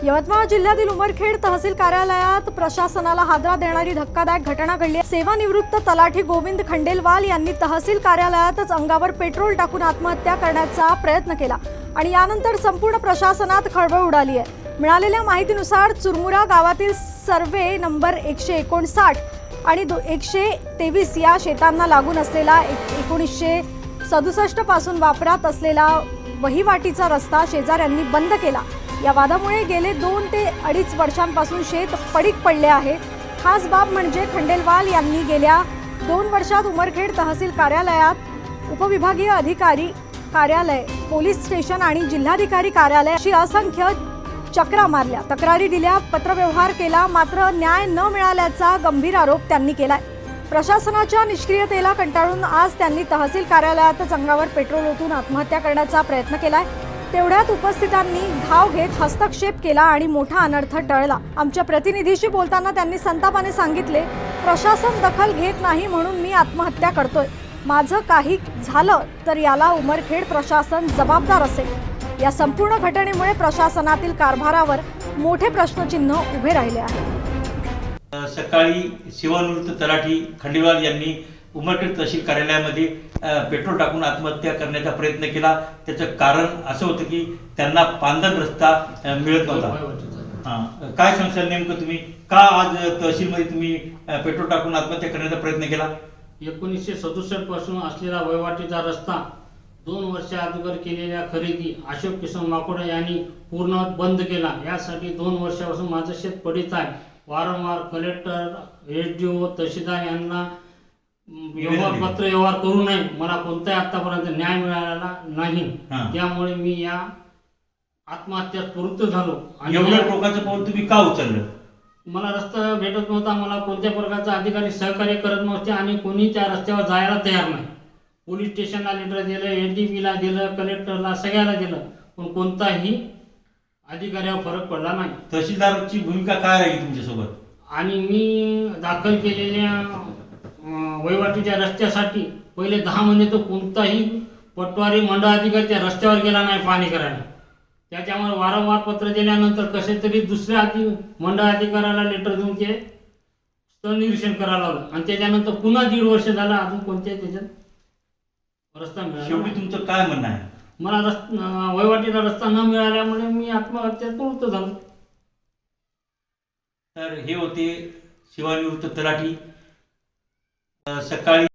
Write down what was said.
यवतमाळ जिल्ह्यातील उमरखेड तहसील कार्यालयात प्रशासनाला हादरा देणारी धक्कादायक घटना घडली। सेवानिवृत्त तलाठी गोविंद खंडेलवाल यांनी तहसील कार्यालयातच अंगावर पेट्रोल टाकून आत्महत्या करण्याचा प्रयत्न केला आणि यानंतर संपूर्ण प्रशासनात खळबळ उडाली आहे। मिळालेल्या माहितीनुसार चुरमुरा गावातील सर्वे नंबर 159 आणि 123 या शेतांना लागून असलेला 1967 पासून वापरात असलेला वहिवाटीचा रस्ता शेजाऱ्यांनी बंद केला। या वादामुळे गेले 2 ते 2.5 वर्षांपासून शेत पडीक पडले आहे। खास बाब म्हणजे खंडेलवाल यांनी गेल्या 2 वर्षात उमरखेड तहसील कार्यालयात उपविभागीय अधिकारी कार्यालय, पोलीस स्टेशन आणि जिल्हाधिकारी कार्यालय अशी असंख्य चक्रा मारल्या, तक्रारी दिल्या, पत्रव्यवहार केला, मात्र न्याय न मिळाल्याचा गंभीर आरोप त्यांनी केलाय। प्रशासनाच्या निष्क्रियतेला कंटाळून आज त्यांनी तहसील कार्यालयातच अंगावर पेट्रोल ओतून आत्महत्या करण्याचा प्रयत्न केलाय। तेवढ्यात उपस्थितांनी धाव घेत हस्तक्षेप केला आणि मोठा अनर्थ टळला। आमच्या प्रतिनिधीशी बोलताना त्यांनी संतापाने सांगितले, प्रशासन दखल घेत नाही म्हणून मी आत्महत्या करतोय। माझं काही झालं तर याला उमरखेड प्रशासन जबाबदार असेल। या संपूर्ण घटनेमुळे प्रशासनातील कारभारावर मोठे प्रश्नचिन्ह उभे राहिले आहे। सकाळी सेवानिवृत्त तलाठी खंडेलवाल यांनी उमरखेड तहसील कार्यालयामध्ये पेट्रोल टाकून आत्महत्या करण्याचा प्रयत्न केला। त्याचं कारण असं होतं की त्यांना पांदन रस्ता मिळत नव्हता। काय सांगशाल नेमकं तुम्ही, का आज तहसीलमध्ये तुम्ही पेट्रोल टाकून आत्महत्या करण्याचा प्रयत्न केला? 1967 पासून असलेला वहिवाटीचा रस्ता 2 वर्षा अगोदर केलेल्या खरेदी अशोक किसन माकोडे यांनी पूर्ण बंद केला। यासाठी 2 वर्षापासून माझं शेत पडीत आहे। वारंवार कलेक्टर, एसडीओ, तहसीलदार यांना पत्र व्यवहार करू नये, मला कोणताही आतापर्यंत न्याय मिळालेला नाही। त्यामुळे मी या आत्महत्यात प्रवृत्त झालो। आणि एवढ्या टोकाचं पाऊल तुम्ही का उचललं? मला रस्ता भेटत नव्हता, मला कोणत्या प्रकारचा अधिकारी सहकार्य करत नव्हते आणि कोणी त्या रस्त्यावर जायला तयार नाही। पोलीस स्टेशनला लेटर दिलं, एसडीपीला दिलं, कलेक्टरला, सगळ्याला दिलं, पण कोणताही अधिकाऱ्यावर फरक पडला नाही। तहसीलदारची भूमिका काय राहील तुमच्यासोबत? आणि मी दाखल केलेल्या वहिवाटीच्या रस्त्यासाठी पहिले 10 महिने तर कोणताही पटवारी मंडळ अधिकारी त्या रस्त्यावर गेला नाही पाणी करायला। त्याच्यामुळे वारंवार पत्र दिल्यानंतर कसे तरी दुसऱ्या मंडळ अधिकाऱ्याला लेटर देऊन ते स्थळ निरीक्षण करायला लावलं आणि त्याच्यानंतर पुन्हा 1.5 वर्ष झालं, अजून कोणत्याही त्याच्यात रस्ता मिळाला। शेवटी तुमचं काय म्हणणं आहे? मला वहिवाटीचा रस्ता न मिळाल्यामुळे मी आत्महत्यात प्रवृत्त झालो। तर हे होते सेवानिवृत्त तलाठी। सकाळी